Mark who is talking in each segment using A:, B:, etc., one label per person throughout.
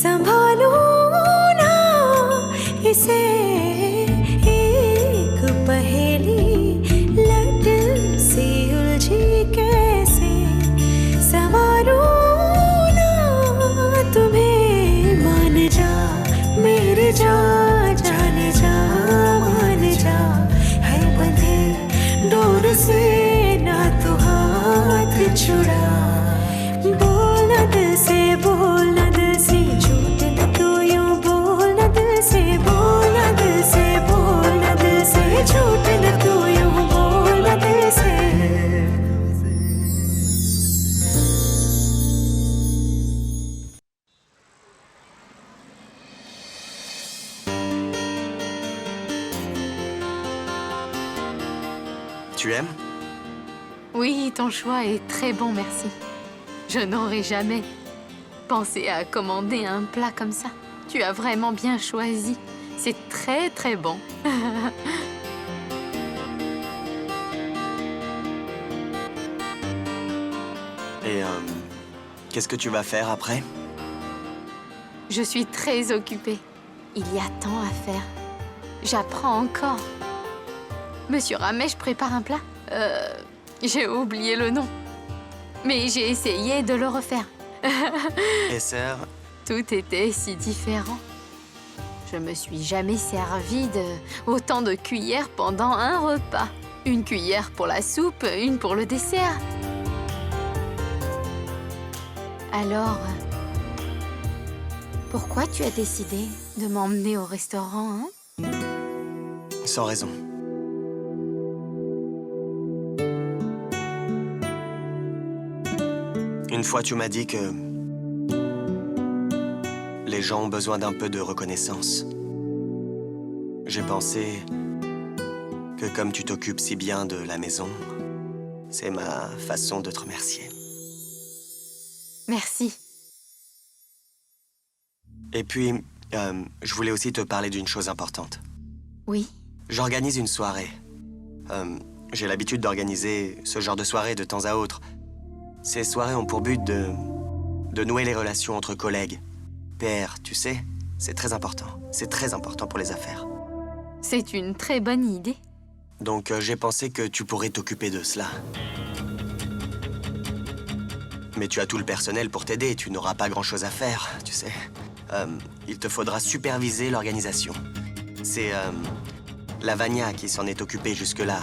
A: संभालूं ना इसे एक पहेली लट सी उलझी कैसे संवारूं ना तुम्हें मान जा मेरे जा जाने जा मान जा है बंधे डोर से ना तू हाथ छुड़ा बोलना दिल से बोलना दिल से झूठ न तू यूं बोलना दिल से बोलना दिल से बोलना दिल से झूठ न तू यूं बोलना दिल से
B: Tu aimes?
C: Oui, ton choix est très bon, merci. Je n'aurais jamais pensé à commander un plat comme ça. Tu as vraiment bien choisi. C'est très, très bon.
B: Et qu'est-ce que tu vas faire après?
C: Je suis très occupée. Il y a tant à faire. J'apprends encore. Monsieur Ramesh prépare un plat. J'ai oublié le nom. Mais j'ai essayé de le refaire.
B: Et sœur?
C: Tout était si différent. Je me suis jamais servi de autant de cuillères pendant un repas. Une cuillère pour la soupe, une pour le dessert. Alors, pourquoi tu as décidé de m'emmener au restaurant, hein?
B: Sans raison. Une fois, tu m'as dit que les gens ont besoin d'un peu de reconnaissance. J'ai pensé que comme tu t'occupes si bien de la maison, c'est ma façon de te remercier.
C: Merci.
B: Et puis, je voulais aussi te parler d'une chose importante.
C: Oui.
B: J'organise une soirée. J'ai l'habitude d'organiser ce genre de soirée de temps à autre. Ces soirées ont pour but de nouer les relations entre collègues. PR, tu sais, c'est très important. C'est très important pour les affaires.
C: C'est une très bonne idée.
B: Donc, j'ai pensé que tu pourrais t'occuper de cela. Mais tu as tout le personnel pour t'aider. Tu n'auras pas grand-chose à faire, tu sais. Il te faudra superviser l'organisation. C'est Lavanya qui s'en est occupée jusque-là.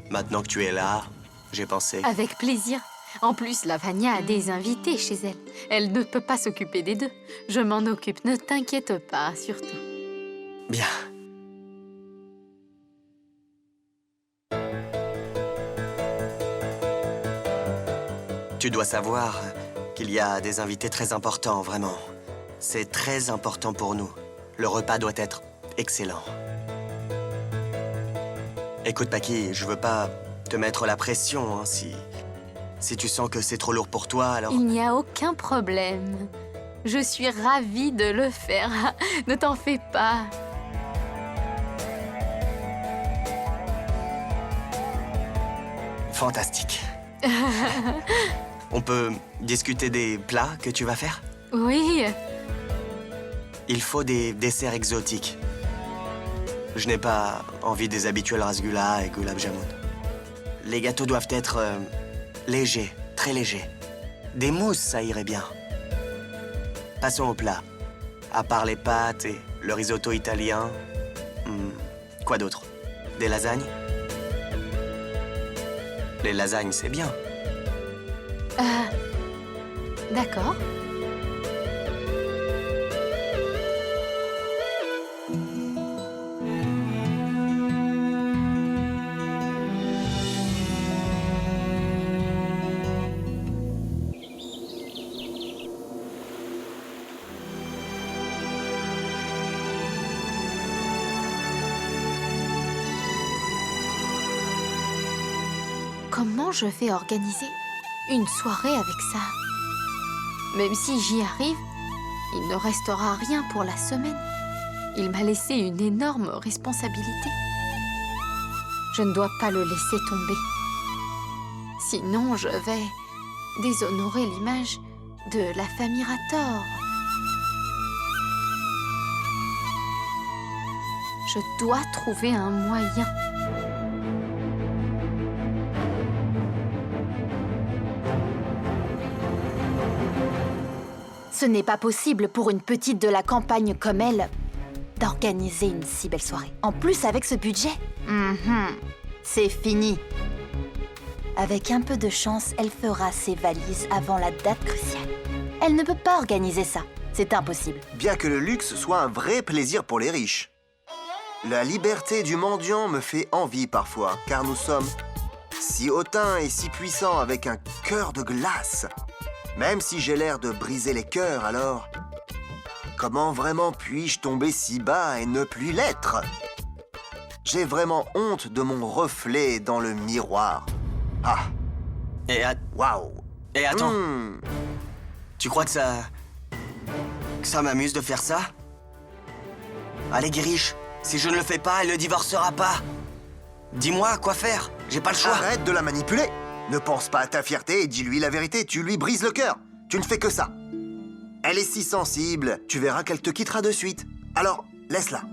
B: Maintenant que tu es là, j'ai pensé...
C: Avec plaisir. En plus, Lavanya a des invités chez elle. Elle ne peut pas s'occuper des deux. Je m'en occupe, ne t'inquiète pas, surtout.
B: Bien. Tu dois savoir qu'il y a des invités très importants, vraiment. C'est très important pour nous. Le repas doit être excellent. Écoute, Paki, je veux pas te mettre la pression, hein, si tu sens que c'est trop lourd pour toi, alors...
C: Il n'y a aucun problème. Je suis ravie de le faire. Ne t'en fais pas.
B: Fantastique. On peut discuter des plats que tu vas faire?
C: Oui.
B: Il faut des desserts exotiques. Je n'ai pas envie des habituels rasgulla et gulab jamun. Les gâteaux doivent être légers, très légers. Des mousses, ça irait bien. Passons au plat. À part les pâtes et le risotto italien, quoi d'autre? Des lasagnes? Les lasagnes, c'est bien.
C: D'accord. Comment je vais organiser une soirée avec ça? Même si j'y arrive, il ne restera rien pour la semaine. Il m'a laissé une énorme responsabilité. Je ne dois pas le laisser tomber. Sinon, je vais déshonorer l'image de la famille Rator. Je dois trouver un moyen. Ce n'est pas possible pour une petite de la campagne comme elle d'organiser une si belle soirée. En plus, avec ce budget, c'est fini. Avec un peu de chance, elle fera ses valises avant la date cruciale. Elle ne peut pas organiser ça. C'est impossible.
D: Bien que le luxe soit un vrai plaisir pour les riches. La liberté du mendiant me fait envie parfois, car nous sommes si hautains et si puissants avec un cœur de glace. Même si j'ai l'air de briser les cœurs, alors... Comment vraiment puis-je tomber si bas et ne plus l'être? J'ai vraiment honte de mon reflet dans le miroir. Ah, waouh!
B: Et attends, tu crois que ça m'amuse de faire ça? Allez, Guiriche, si je ne le fais pas, elle ne divorcera pas. Dis-moi quoi faire, j'ai pas le choix.
D: Arrête de la manipuler! Ne pense pas à ta fierté et dis-lui la vérité, tu lui brises le cœur. Tu ne fais que ça. Elle est si sensible, tu verras qu'elle te quittera de suite. Alors, laisse-la.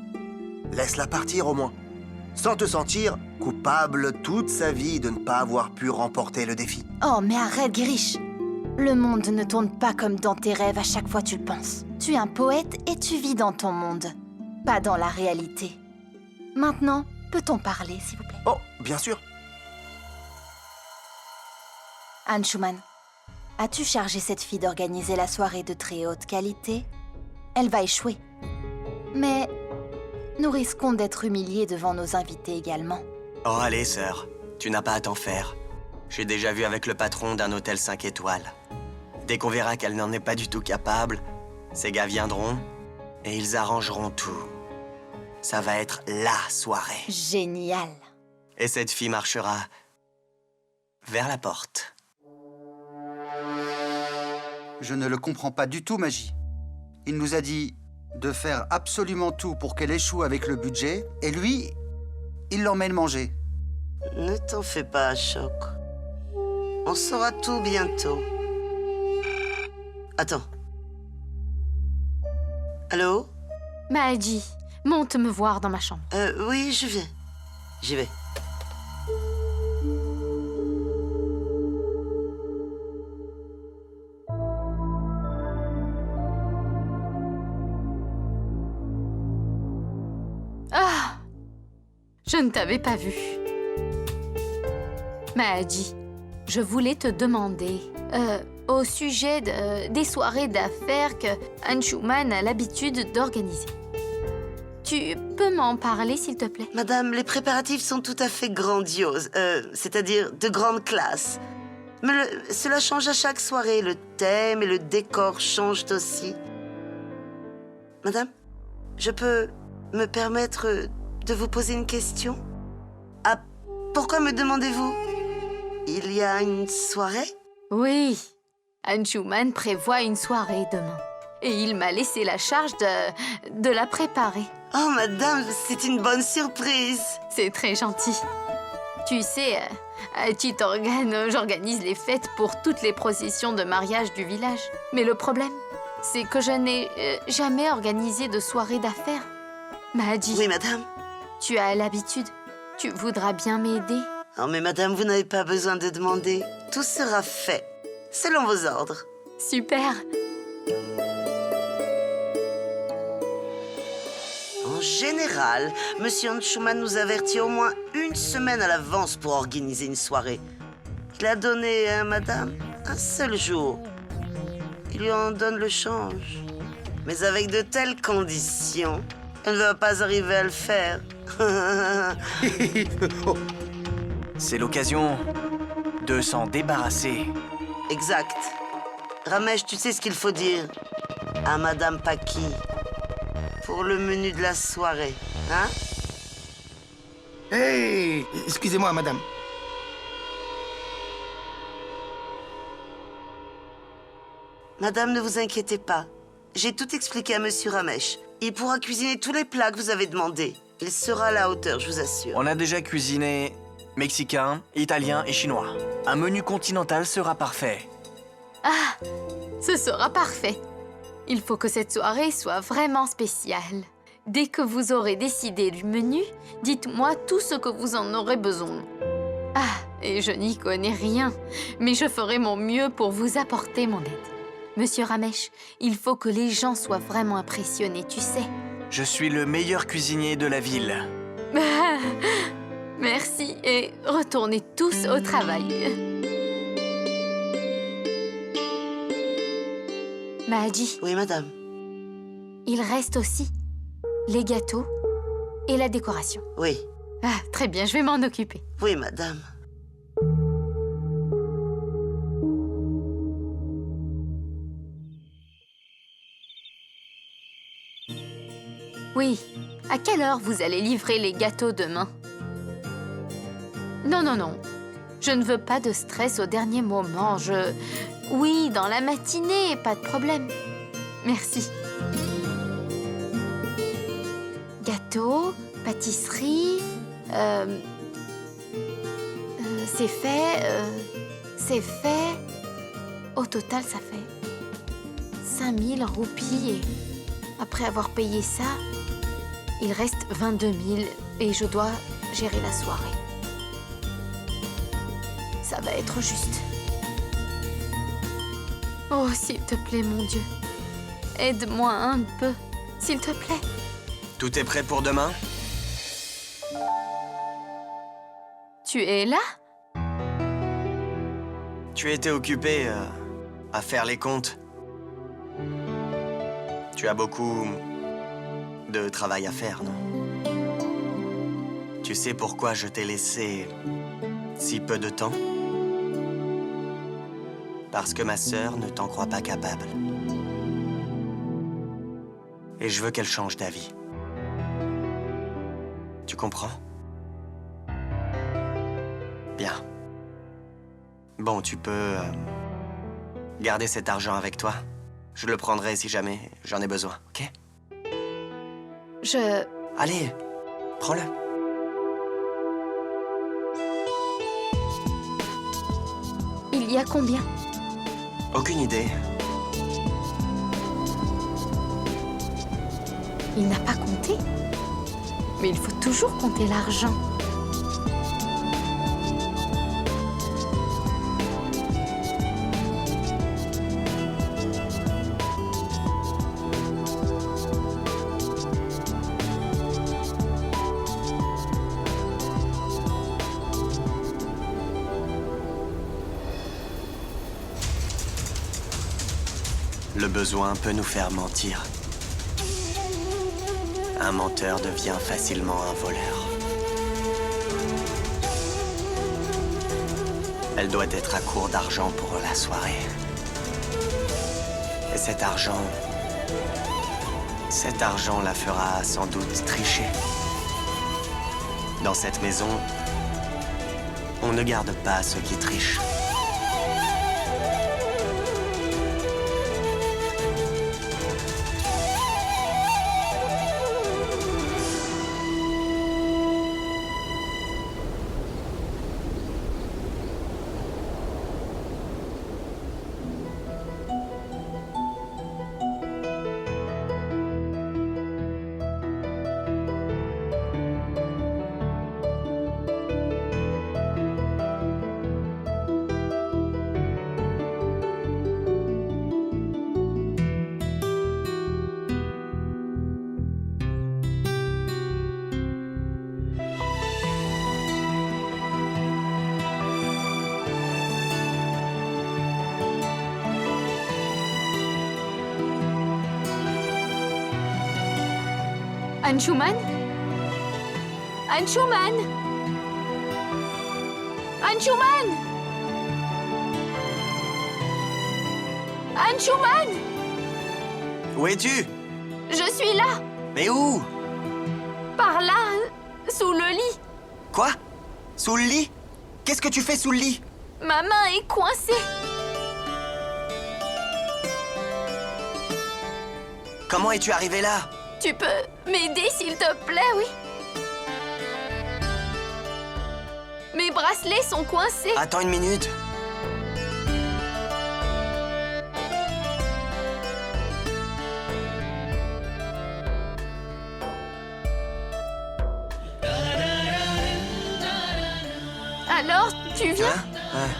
D: Laisse-la partir au moins. Sans te sentir coupable toute sa vie de ne pas avoir pu remporter le défi.
C: Oh, mais arrête, Guiriche. Le monde ne tourne pas comme dans tes rêves à chaque fois tu le penses. Tu es un poète et tu vis dans ton monde, pas dans la réalité. Maintenant, peut-on parler, s'il vous plaît?
D: Oh, bien sûr.
C: Anne Schumann, as-tu chargé cette fille d'organiser la soirée de très haute qualité? Elle va échouer. Mais nous risquons d'être humiliés devant nos invités également.
B: Oh, allez, sœur, tu n'as pas à t'en faire. J'ai déjà vu avec le patron d'un hôtel 5 étoiles. Dès qu'on verra qu'elle n'en est pas du tout capable, ces gars viendront et ils arrangeront tout. Ça va être la soirée.
C: Génial.
B: Et cette fille marchera vers la porte.
E: Je ne le comprends pas du tout, Magie. Il nous a dit de faire absolument tout pour qu'elle échoue avec le budget, et lui, il l'emmène manger.
F: Ne t'en fais pas, Choc. On saura tout bientôt. Attends. Allô?
C: Magie, monte me voir dans ma chambre.
F: Oui, je viens. J'y vais.
C: Ah! Je ne t'avais pas vu. Magie, je voulais te demander, au sujet des soirées d'affaires que Anne Schumann a l'habitude d'organiser. Tu peux m'en parler, s'il te plaît?
F: Madame, les préparatifs sont tout à fait grandioses, c'est-à-dire de grande classe. Mais cela change à chaque soirée, le thème et le décor changent aussi. Madame, je peux me permettre de vous poser une question? Ah, pourquoi me demandez-vous? Il y a une soirée?
C: Oui, Anne Schumann prévoit une soirée demain. Et il m'a laissé la charge de la préparer.
F: Oh, madame, c'est une bonne surprise.
C: C'est très gentil. Tu sais, à Cheat Organ, j'organise les fêtes pour toutes les processions de mariage du village. Mais le problème, c'est que je n'ai jamais organisé de soirée d'affaires. Magie,
F: Oui, madame.
C: tu as l'habitude. Tu voudras bien m'aider?
F: Oh, mais madame, vous n'avez pas besoin de demander. Tout sera fait, selon vos ordres.
C: Super.
F: En général, Monsieur Schumann nous avertit au moins une semaine à l'avance pour organiser une soirée. Il a donné à madame un seul jour. Il lui en donne le change. Mais avec de telles conditions, elle ne va pas arriver à le faire.
G: C'est l'occasion de s'en débarrasser.
F: Exact. Ramesh, tu sais ce qu'il faut dire à Madame Paki pour le menu de la soirée, hein?
H: Hey, excusez-moi, madame.
F: Madame, ne vous inquiétez pas. J'ai tout expliqué à Monsieur Ramesh. Il pourra cuisiner tous les plats que vous avez demandés. Il sera à la hauteur, je vous assure.
G: On a déjà cuisiné mexicain, italien et chinois. Un menu continental sera parfait.
C: Ah, ce sera parfait. Il faut que cette soirée soit vraiment spéciale. Dès que vous aurez décidé du menu, dites-moi tout ce que vous en aurez besoin. Ah, et je n'y connais rien, mais je ferai mon mieux pour vous apporter mon aide. Monsieur Ramesh, il faut que les gens soient vraiment impressionnés, tu sais.
G: Je suis le meilleur cuisinier de la ville.
C: Merci et retournez tous au travail. Mahaji,
F: Oui, madame.
C: il reste aussi les gâteaux et la décoration.
F: Oui.
C: Ah, très bien, je vais m'en occuper.
F: Oui, madame.
C: Oui, à quelle heure vous allez livrer les gâteaux demain? Non, non, non. Je ne veux pas de stress au dernier moment. Oui, dans la matinée, pas de problème. Merci. Gâteau, pâtisserie... c'est fait... c'est fait... Au total, ça fait 5000 roupies et après avoir payé ça, il reste 22 000 et je dois gérer la soirée. Ça va être juste. Oh, s'il te plaît, mon Dieu. Aide-moi un peu, s'il te plaît.
B: Tout est prêt pour demain?
C: Tu es là?
B: Tu étais occupé à faire les comptes. Tu as beaucoup de travail à faire, non? Tu sais pourquoi je t'ai laissé si peu de temps? Parce que ma sœur ne t'en croit pas capable. Et je veux qu'elle change d'avis. Tu comprends? Bien. Bon, tu peux garder cet argent avec toi. Je le prendrai si jamais j'en ai besoin, ok? Allez, prends-le.
C: Il y a combien?
B: Aucune idée.
C: Il n'a pas compté. Mais il faut toujours compter l'argent.
B: Le besoin peut nous faire mentir. Un menteur devient facilement un voleur. Elle doit être à court d'argent pour la soirée. Et cet argent la fera sans doute tricher. Dans cette maison, on ne garde pas ceux qui trichent.
C: Anshuman? Anshuman? Anshuman? Anshuman?
B: Où es-tu?
C: Je suis là,
B: Mais où?
C: par là, sous le lit.
B: Quoi? Sous le lit? Qu'est-ce que tu fais sous le lit?
C: Ma main est coincée.
B: Comment es-tu arrivé là?
C: Tu peux m'aider, s'il te plaît, oui? Mes bracelets sont coincés.
B: Attends une minute.
C: Alors, tu viens?
B: Ouais.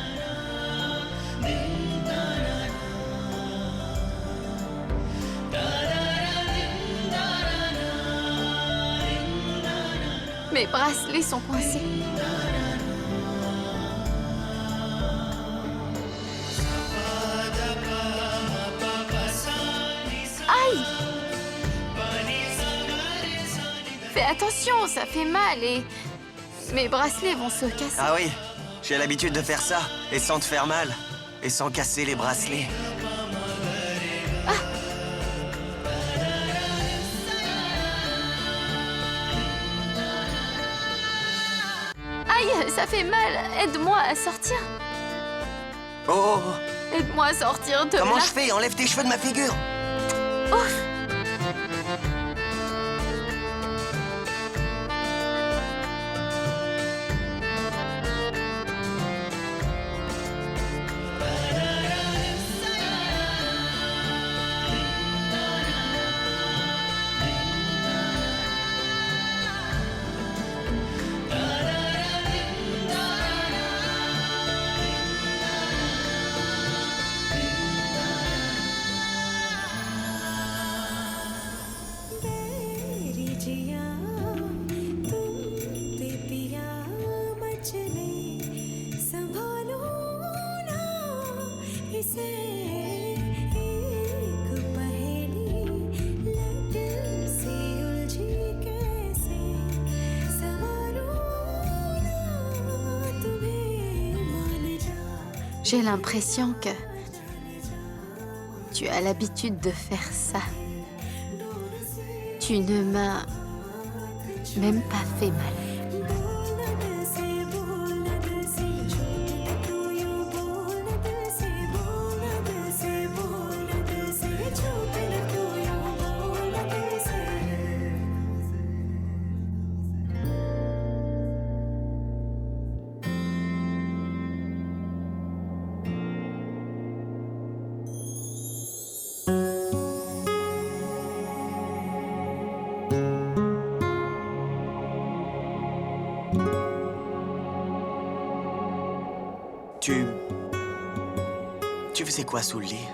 C: Mes bracelets sont coincés. Aïe! Fais attention, ça fait mal et mes bracelets vont se casser.
B: Ah oui, j'ai l'habitude de faire ça, et sans te faire mal, et sans casser les bracelets.
C: Aïe, ça fait mal. Aide-moi à sortir.
B: Oh, oh, oh.
C: Aide-moi à sortir de
B: Comment
C: là.
B: je fais? Enlève tes cheveux de ma figure.
C: Ouf.
A: मेरी जिया तुम ते पिया मचले संभालो ना इसे एक पहेली लट सी उलझी कैसे संभालो ना तुम्हें मान जा
C: J'ai l'impression que tu as l'habitude de faire ça. Tu ne m'as même pas fait mal.
B: Tu faisais quoi sous le lit?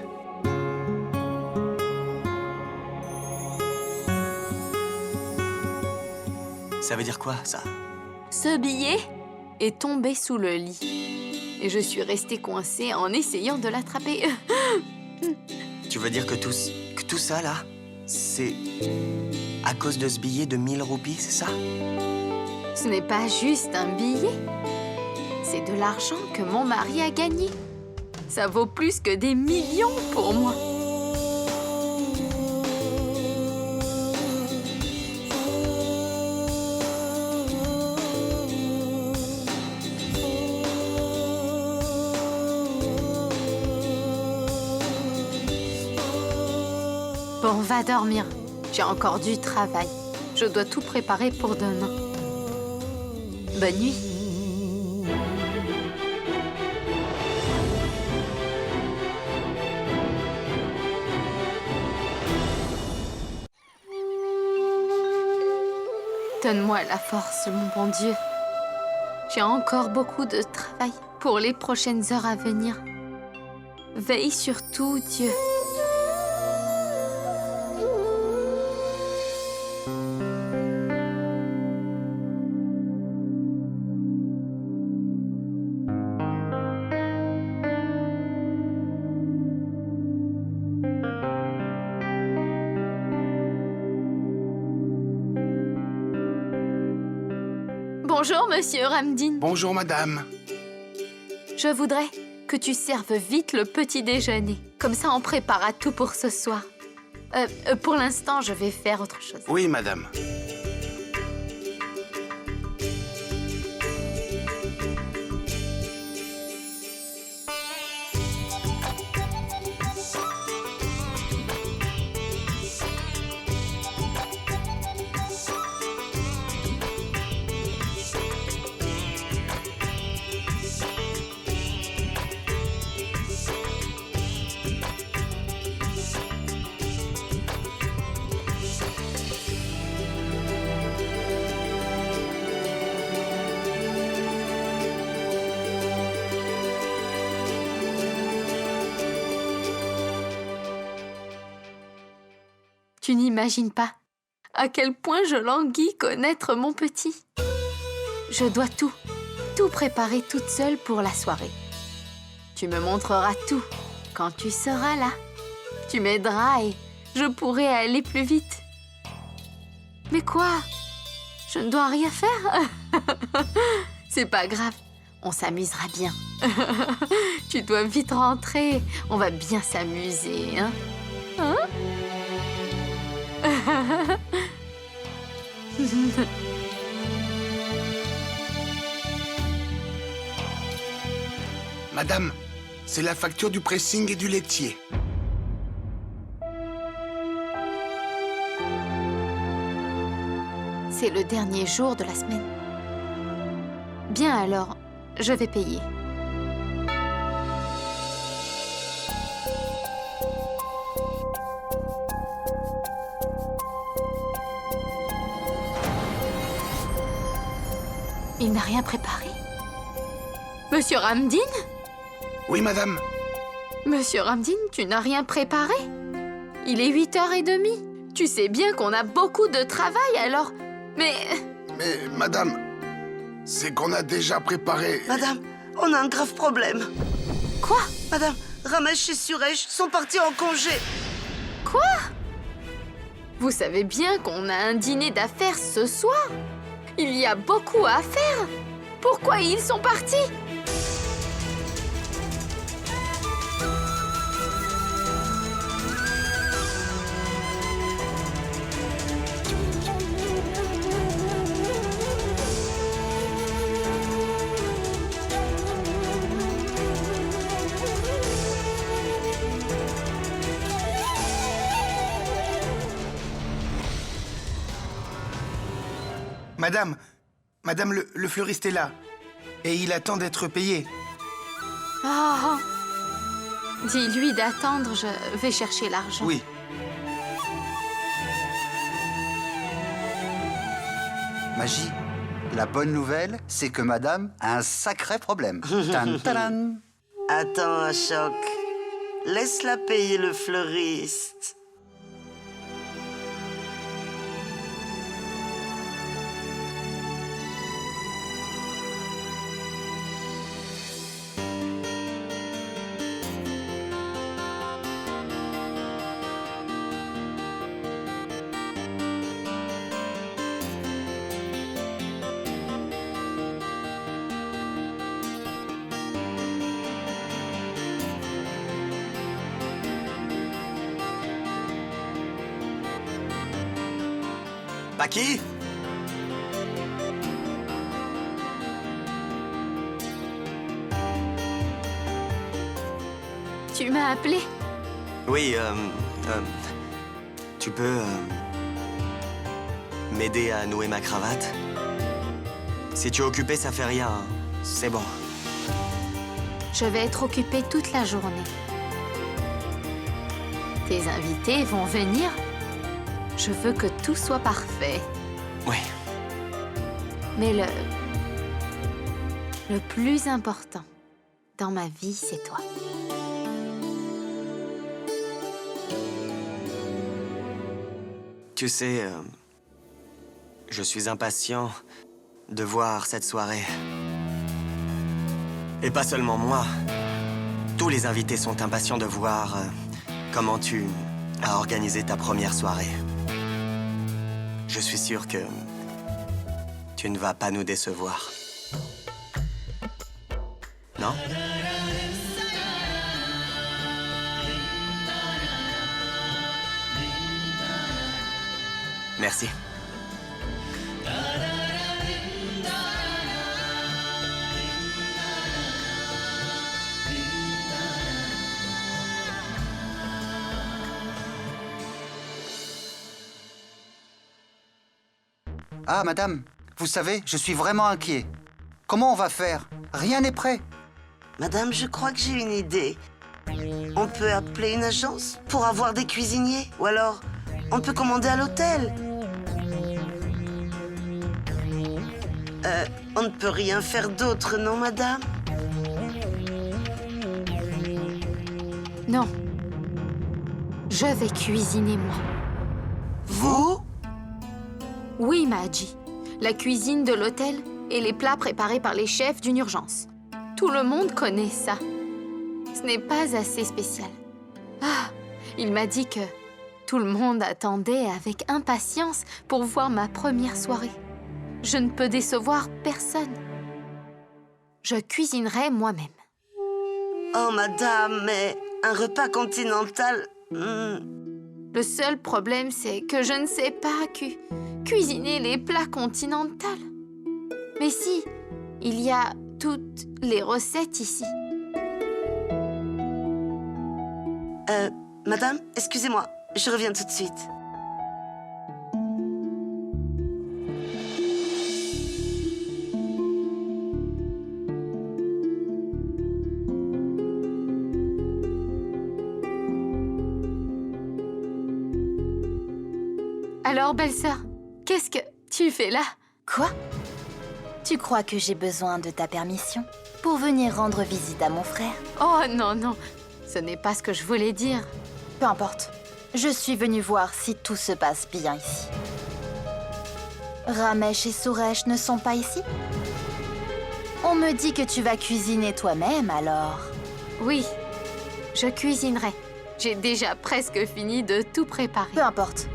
B: Ça veut dire quoi, ça?
C: Ce billet est tombé sous le lit. Et je suis restée coincée en essayant de l'attraper.
B: Tu veux dire que tout ça, là, c'est à cause de ce billet de 1000 roupies, c'est ça?
C: Ce n'est pas juste un billet. C'est de l'argent que mon mari a gagné. Ça vaut plus que des millions pour moi. Bon, va dormir. J'ai encore du travail. Je dois tout préparer pour demain. Bonne nuit. Donne-moi la force, mon bon Dieu. J'ai encore beaucoup de travail pour les prochaines heures à venir. Veille sur tout, Dieu. Bonjour, monsieur Ramdin.
H: Bonjour, madame.
C: Je voudrais que tu serves vite le petit déjeuner. Comme ça, on préparera tout pour ce soir. Pour l'instant, je vais faire autre chose.
H: Oui, madame.
C: Tu n'imagines pas à quel point je languis connaître mon petit. Je dois tout préparer toute seule pour la soirée. Tu me montreras tout quand tu seras là. Tu m'aideras et je pourrai aller plus vite. Mais quoi? Je ne dois rien faire? C'est pas grave, on s'amusera bien. Tu dois vite rentrer, on va bien s'amuser, hein? Hein?
H: Madame, c'est la facture du pressing et du laitier.
C: C'est le dernier jour de la semaine. Bien alors, je vais payer. Il n'a rien préparé? Monsieur Ramdin?
H: Oui, madame.
C: Monsieur Ramdin, tu n'as rien préparé? Il est 8h30. Tu sais bien qu'on a beaucoup de travail, alors... Mais
H: madame, c'est qu'on a déjà préparé...
F: Madame, on a un grave problème.
C: quoi?
F: Madame, Ramesh et Suresh sont partis en congé.
C: Quoi? Vous savez bien qu'on a un dîner d'affaires ce soir. Il y a beaucoup à faire. Pourquoi ils sont partis?
H: Madame, le fleuriste est là. Et il attend d'être payé.
C: Oh. Dis-lui d'attendre, je vais chercher l'argent.
H: Oui.
E: Magie, la bonne nouvelle, c'est que madame a un sacré problème. Tan, tadan.
F: Attends, Ashok. Laisse-la payer le fleuriste.
B: Paki?
C: Tu m'as appelé?
B: Oui, tu peux m'aider à nouer ma cravate? Si tu es occupé, ça fait rien. Hein. C'est bon.
C: Je vais être occupée toute la journée. Tes invités vont venir. Je veux que tout soit parfait.
B: Oui.
C: Mais le plus important dans ma vie, c'est toi.
B: Tu sais, je suis impatient de voir cette soirée. Et pas seulement moi. Tous les invités sont impatients de voir comment tu as organisé ta première soirée. Je suis sûr que tu ne vas pas nous décevoir. Non? Merci.
E: Ah, madame, vous savez, je suis vraiment inquiet. Comment on va faire? Rien n'est prêt.
F: Madame, je crois que j'ai une idée. On peut appeler une agence pour avoir des cuisiniers. Ou alors, on peut commander à l'hôtel. On ne peut rien faire d'autre, non, madame?
C: Non. Je vais cuisiner moi. Oui, Maji. La cuisine de l'hôtel et les plats préparés par les chefs d'une urgence. Tout le monde connaît ça. Ce n'est pas assez spécial. Ah, il m'a dit que tout le monde attendait avec impatience pour voir ma première soirée. Je ne peux décevoir personne. Je cuisinerai moi-même.
F: Oh, madame, mais un repas continental...
C: Le seul problème, c'est que je ne sais pas cuisiner les plats continentaux. Mais si, il y a toutes les recettes ici.
F: Madame, excusez-moi, je reviens tout de suite.
C: Alors, belle-sœur, qu'est-ce que tu fais là?
I: Quoi? Tu crois que j'ai besoin de ta permission pour venir rendre visite à mon frère?
C: Oh non, non, ce n'est pas ce que je voulais dire.
I: Peu importe. Je suis venue voir si tout se passe bien ici. Ramesh et Suresh ne sont pas ici? On me dit que tu vas cuisiner toi-même, alors...
C: Oui, je cuisinerai. J'ai déjà presque fini de tout préparer.
I: Peu importe.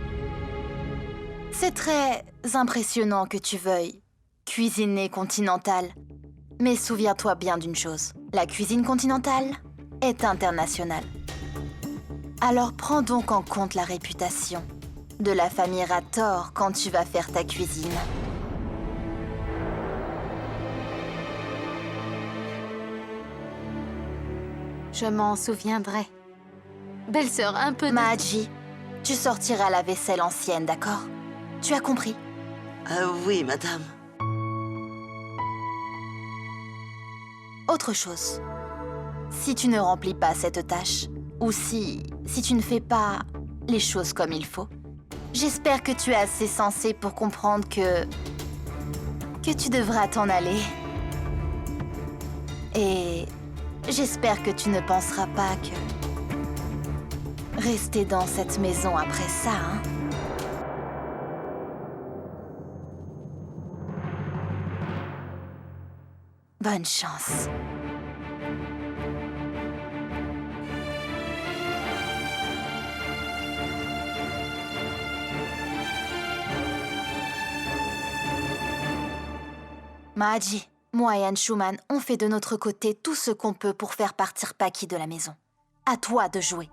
I: C'est très impressionnant que tu veuilles cuisiner continental. Mais souviens-toi bien d'une chose. La cuisine continentale est internationale. Alors prends donc en compte la réputation de la famille Rator quand tu vas faire ta cuisine.
C: Je m'en souviendrai. Belle-sœur, un peu de...
I: Maji, tu sortiras la vaisselle ancienne, d'accord? Tu as compris?
F: Oui, madame.
I: Autre chose. Si tu ne remplis pas cette tâche, ou si tu ne fais pas les choses comme il faut, j'espère que tu es assez sensé pour comprendre que tu devras t'en aller. Et j'espère que tu ne penseras pas que rester dans cette maison après ça, hein? Bonne chance. Maji, moi et Anshuman, on fait de notre côté tout ce qu'on peut pour faire partir Paki de la maison. À toi de jouer.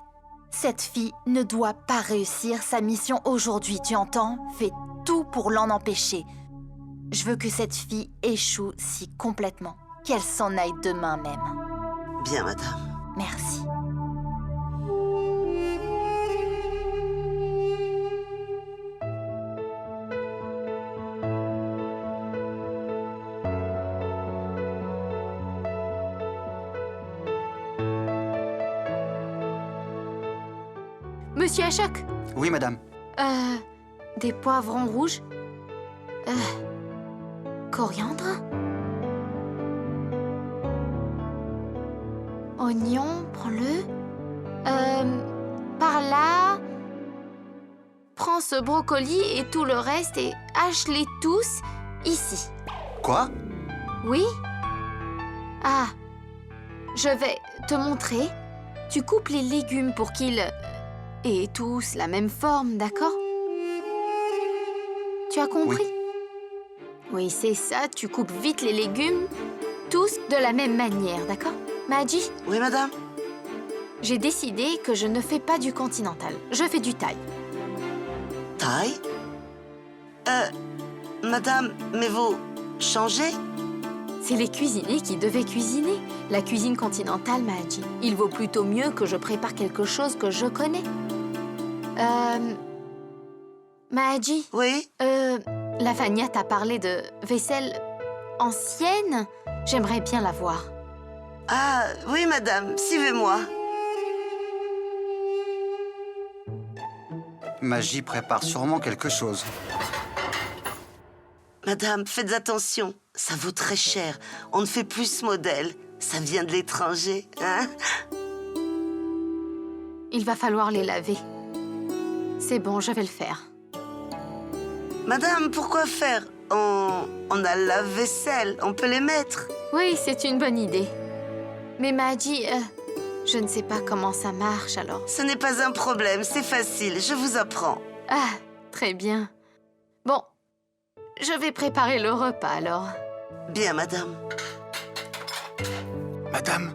I: Cette fille ne doit pas réussir sa mission aujourd'hui, tu entends? Fais tout pour l'en empêcher. Je veux que cette fille échoue si complètement qu'elle s'en aille demain même.
F: Bien, madame.
I: Merci.
C: Monsieur Ashok,
E: Oui, madame.
C: des poivrons rouges, coriandre, oignon, prends-le. Par là, prends ce brocoli et tout le reste et hache-les tous ici.
E: Quoi?
C: Oui? Ah, je vais te montrer. Tu coupes les légumes pour qu'ils aient tous la même forme, d'accord? Tu as compris? Oui, c'est ça. Tu coupes vite les légumes, tous de la même manière, d'accord? Maji,
F: Oui, madame.
C: j'ai décidé que je ne fais pas du continental. Je fais du thaï.
F: Thaï? Madame, mais vous changez?
C: C'est les cuisiniers qui devaient cuisiner. La cuisine continentale, Maji. Il vaut plutôt mieux que je prépare quelque chose que je connais. Maji,
F: Oui?
C: la Fania t'a parlé de vaisselle ancienne. J'aimerais bien la voir.
F: Ah, oui, madame, suivez-moi.
E: Magie prépare sûrement quelque chose.
F: Madame, faites attention, ça vaut très cher. On ne fait plus ce modèle. Ça vient de l'étranger, hein?
C: Il va falloir les laver. C'est bon, je vais le faire.
F: Madame, pourquoi faire? On a la vaisselle, on peut les mettre.
C: Oui, c'est une bonne idée. Mais Maji, je ne sais pas comment ça marche alors.
F: Ce n'est pas un problème, c'est facile, je vous apprends.
C: Ah, très bien. Bon, je vais préparer le repas alors.
F: Bien, madame.
H: Madame,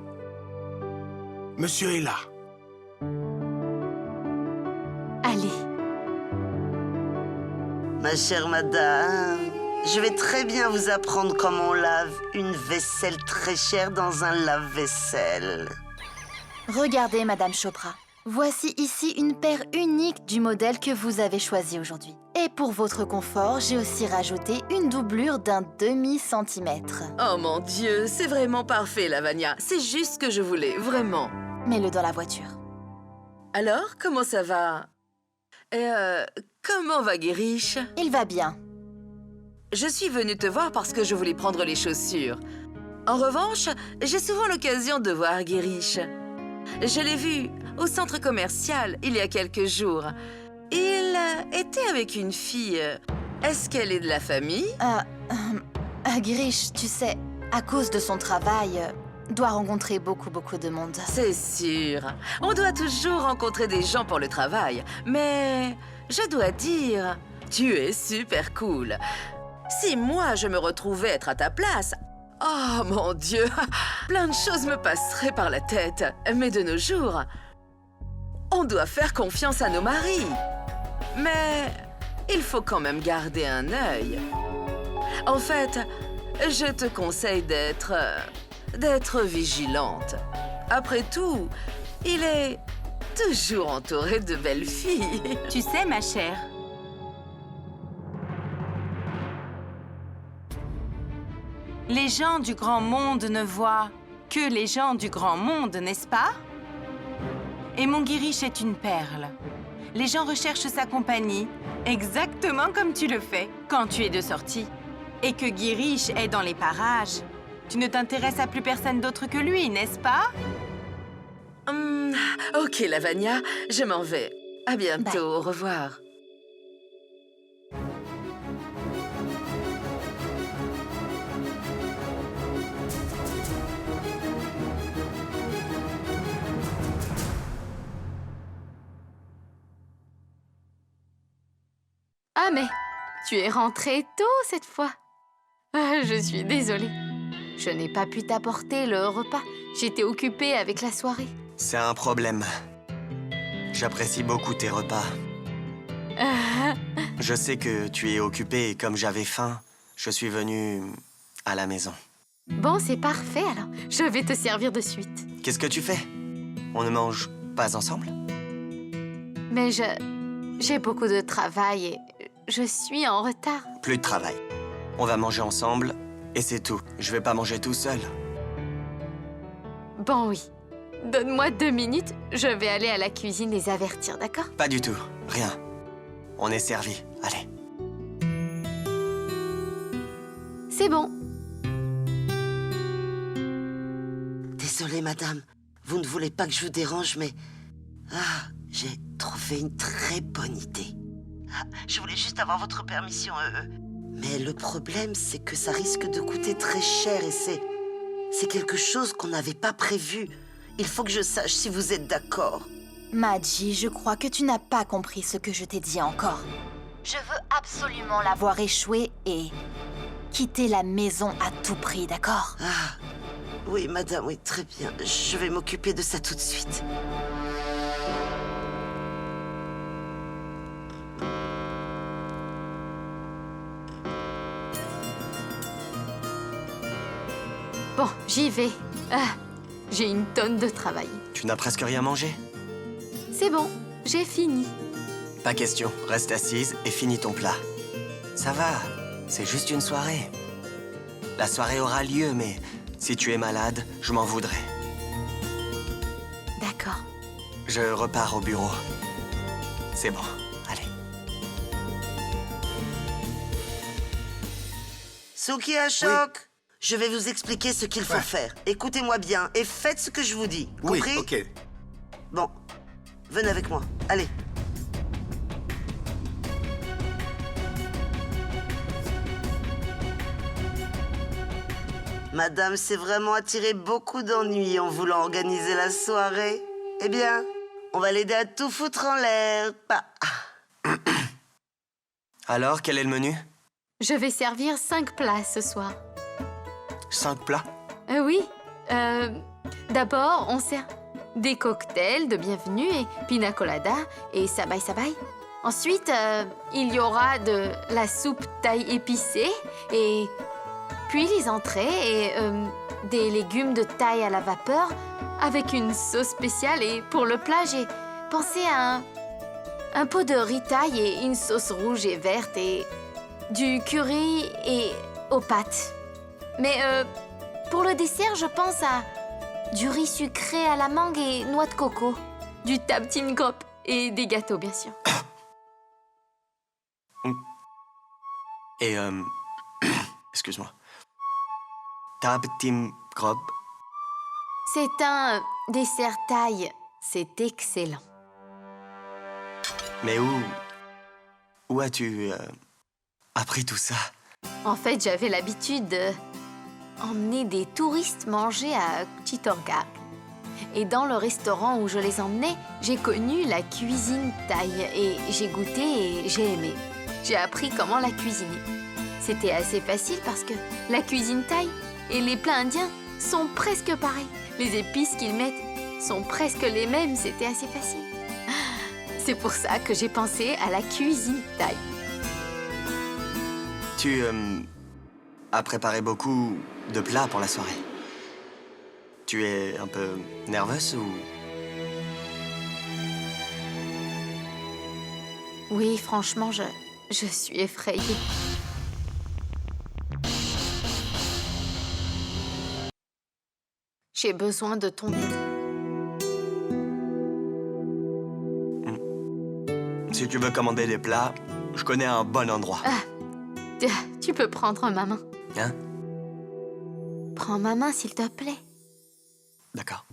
H: monsieur est là.
C: Allez.
F: Ma chère madame, je vais très bien vous apprendre comment on lave une vaisselle très chère dans un lave-vaisselle.
I: Regardez, Madame Chopra. Voici ici une paire unique du modèle que vous avez choisi aujourd'hui. Et pour votre confort, j'ai aussi rajouté une doublure d'un demi-centimètre.
J: Oh mon Dieu, c'est vraiment parfait, Lavania. C'est juste ce que je voulais, vraiment.
I: Mets-le dans la voiture.
J: Alors, comment ça va? Et comment va Guériche?
I: Il va bien.
J: Je suis venue te voir parce que je voulais prendre les chaussures. En revanche, j'ai souvent l'occasion de voir Guériche. Je l'ai vu au centre commercial il y a quelques jours. Il était avec une fille. Est-ce qu'elle est de la famille?
I: Girish, tu sais, à cause de son travail, doit rencontrer beaucoup de monde.
J: C'est sûr. On doit toujours rencontrer des gens pour le travail. Mais je dois dire, tu es super cool. Si moi, je me retrouvais être à ta place... Oh, mon Dieu! Plein de choses me passeraient par la tête. Mais de nos jours, on doit faire confiance à nos maris. Mais il faut quand même garder un œil. En fait, je te conseille d'être vigilante. Après tout, il est toujours entouré de belles filles.
K: Tu sais, ma chère, les gens du grand monde ne voient que les gens du grand monde, n'est-ce pas? Et mon Guirish est une perle. Les gens recherchent sa compagnie, exactement comme tu le fais quand tu es de sortie. Et que Guirish est dans les parages. Tu ne t'intéresses à plus personne d'autre que lui, n'est-ce pas?
J: Ok, Lavania, je m'en vais. À bientôt,
I: Bye.
J: Au revoir.
C: Ah mais, tu es rentrée tôt cette fois. Ah, je suis désolée. Je n'ai pas pu t'apporter le repas. J'étais occupée avec la soirée.
B: C'est un problème. J'apprécie beaucoup tes repas. Je sais que tu es occupé et comme j'avais faim, je suis venu à la maison.
C: Bon, c'est parfait alors. Je vais te servir de suite.
B: Qu'est-ce que tu fais? On ne mange pas ensemble?
C: Mais j'ai beaucoup de travail et je suis en retard.
B: Plus de travail. On va manger ensemble et c'est tout. Je vais pas manger tout seul.
C: Bon, oui. Donne-moi 2 minutes, je vais aller à la cuisine les avertir, d'accord?
B: Pas du tout. Rien. On est servi. Allez.
C: C'est bon.
F: Désolée, madame. Vous ne voulez pas que je vous dérange, mais... Ah, j'ai trouvé une très bonne idée. Ah, je voulais juste avoir votre permission. Mais le problème, c'est que ça risque de coûter très cher et c'est quelque chose qu'on n'avait pas prévu. Il faut que je sache si vous êtes d'accord.
I: Maji, je crois que tu n'as pas compris ce que je t'ai dit encore. Je veux absolument la voir échouer et quitter la maison à tout prix, d'accord?
F: Ah, oui, madame, oui, très bien. Je vais m'occuper de ça tout de suite.
C: Bon, j'y vais. Ah, j'ai une tonne de travail.
B: Tu n'as presque rien mangé?
C: C'est bon, j'ai fini.
B: Pas question. Reste assise et finis ton plat. Ça va. C'est juste une soirée. La soirée aura lieu, mais si tu es malade, je m'en voudrais.
C: D'accord.
B: Je repars au bureau. C'est bon. Allez.
F: Suki Ashok, je vais vous expliquer ce qu'il faut faire. Écoutez-moi bien et faites ce que je vous dis.
H: Oui,
F: Compris?
H: ok.
F: Bon, venez avec moi. Allez. Madame s'est vraiment attiré beaucoup d'ennuis en voulant organiser la soirée. Eh bien, on va l'aider à tout foutre en l'air.
B: Alors, quel est le menu?
C: Je vais servir 5 plats ce soir.
B: 5 plats?
C: Oui. D'abord, on sert des cocktails de bienvenue et pina colada et sabay sabay. Ensuite, il y aura de la soupe thaï épicée et puis les entrées et des légumes de thaï à la vapeur avec une sauce spéciale. Et pour le plat, j'ai pensé à un pot de riz thaï et une sauce rouge et verte et du curry et aux pâtes. Mais pour le dessert, je pense à du riz sucré à la mangue et noix de coco, du tam tim grop et des gâteaux, bien sûr.
B: Et, excuse-moi. Tam tim grop.
C: C'est un dessert thaï. C'est excellent.
B: Mais où as-tu appris tout ça?
C: En fait, j'avais l'habitude d'emmener des touristes manger à Chittorgarh. Et dans le restaurant où je les emmenais, j'ai connu la cuisine thaï et j'ai goûté et j'ai aimé. J'ai appris comment la cuisiner. C'était assez facile parce que la cuisine thaï et les plats indiens sont presque pareils. Les épices qu'ils mettent sont presque les mêmes, c'était assez facile. C'est pour ça que j'ai pensé à la cuisine thaï.
B: Tu as préparé beaucoup de plats pour la soirée. Tu es un peu nerveuse ou...
C: Oui, franchement, je suis effrayée. J'ai besoin de ton aide.
B: Si tu veux commander des plats, je connais un bon endroit.
C: Tu peux prendre ma main.
B: Hein?
C: Prends ma main, s'il te plaît.
B: D'accord.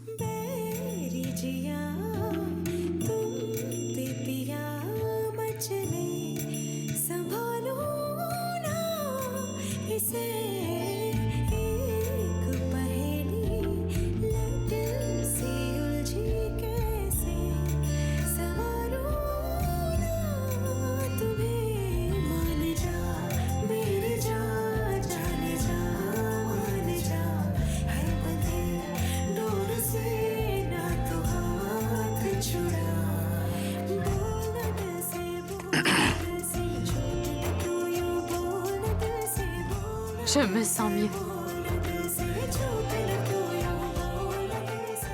C: Je me sens mieux.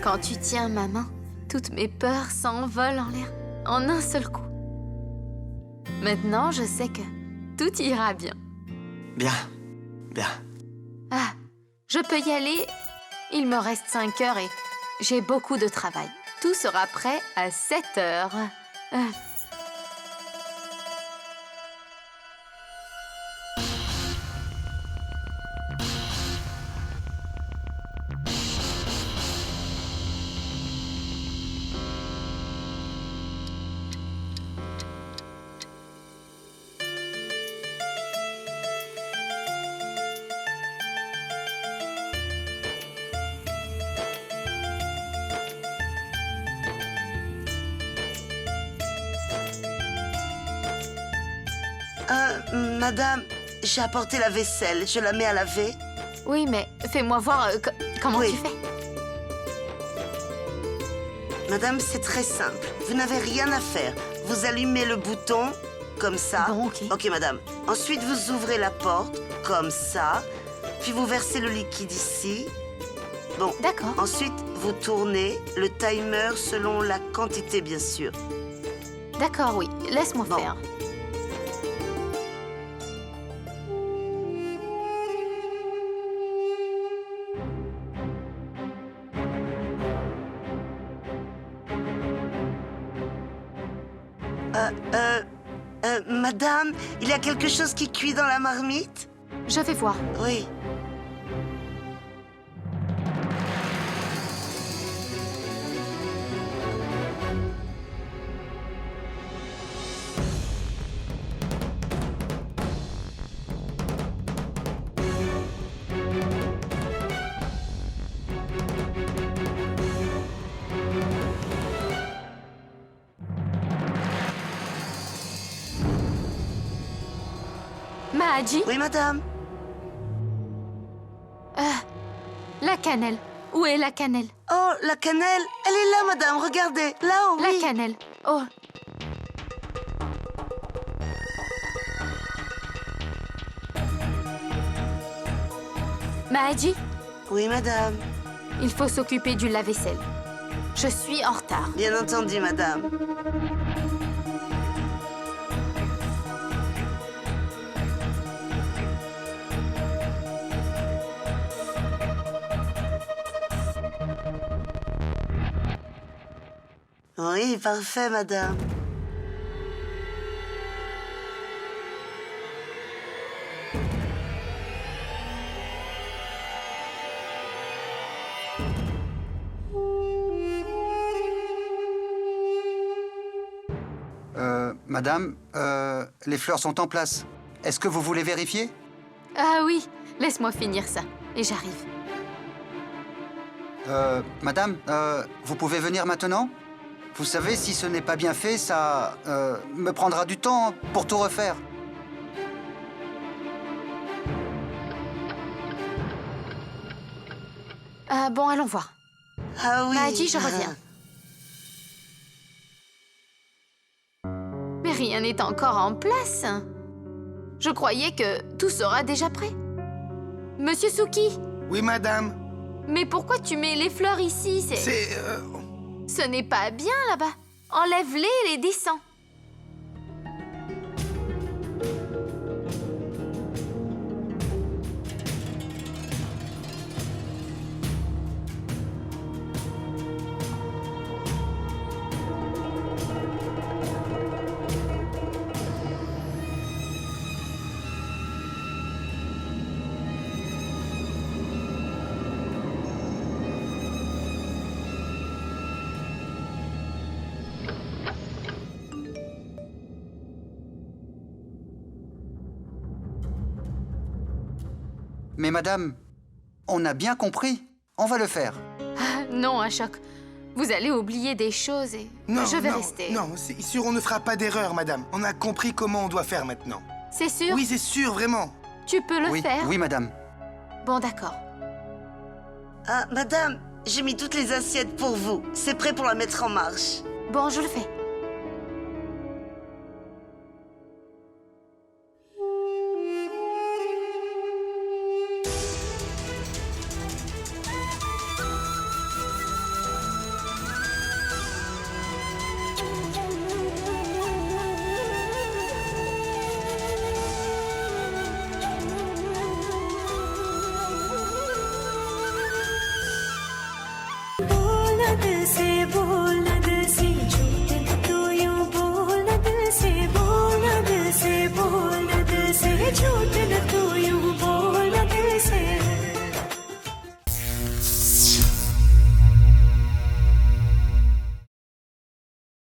C: Quand tu tiens ma main, toutes mes peurs s'envolent en l'air, en un seul coup. Maintenant, je sais que tout ira bien.
B: Bien. Bien.
C: Ah, je peux y aller. Il me reste 5 heures et j'ai beaucoup de travail. Tout sera prêt à 7 heures.
F: Madame, j'ai apporté la vaisselle. Je la mets à laver.
C: Oui, mais fais-moi voir comment
F: Oui.
C: tu fais.
F: Madame, c'est très simple. Vous n'avez rien à faire. Vous allumez le bouton, comme ça.
C: Bon, ok.
F: Ok, madame. Ensuite, vous ouvrez la porte, comme ça. Puis vous versez le liquide ici. Bon.
C: D'accord.
F: Ensuite, vous tournez le timer selon la quantité, bien sûr.
C: D'accord, oui. Laisse-moi
F: Bon.
C: faire.
F: Madame, il y a quelque chose qui cuit dans la marmite?
C: Je vais voir.
F: Oui.
C: Mahaji,
F: Oui, madame.
C: la cannelle. Où est la cannelle?
F: Oh, la cannelle, elle est là, madame, regardez, là-haut,
C: La
F: oui.
C: cannelle. Oh. Mahaji,
F: Oui, madame.
C: il faut s'occuper du lave-vaisselle. Je suis en retard.
F: Bien entendu, madame. Oui, parfait, madame.
E: Madame, les fleurs sont en place. Est-ce que vous voulez vérifier?
C: Ah oui, laisse-moi finir ça. Et j'arrive.
E: Madame, vous pouvez venir maintenant? Vous savez, si ce n'est pas bien fait, ça me prendra du temps pour tout refaire.
C: Bon, allons voir.
F: Ah oui.
C: Mahaji, je reviens. Mais rien n'est encore en place. Je croyais que tout sera déjà prêt. Monsieur Suki,
H: Oui, madame.
C: mais pourquoi tu mets les fleurs ici?
H: C'est...
C: Ce n'est pas bien là-bas. Enlève-les et les descends.
E: Mais madame, on a bien compris. On va le faire.
C: Non, Ashok. Vous allez oublier des choses et
H: Non,
C: je vais
H: non,
C: rester.
H: non, c'est sûr, on ne fera pas d'erreur, madame. On a compris comment on doit faire maintenant.
C: C'est sûr?
H: Oui, c'est sûr, vraiment.
C: Tu peux le
E: Oui,
C: faire?
E: oui, madame.
C: Bon, d'accord.
F: Ah, madame, j'ai mis toutes les assiettes pour vous. C'est prêt pour la mettre en marche.
C: Bon, je le fais.
A: बोलना दिल से बोलना दिल से झूठ तू यूं बोलना दिल से बोलना दिल से बोलना दिल से झूठ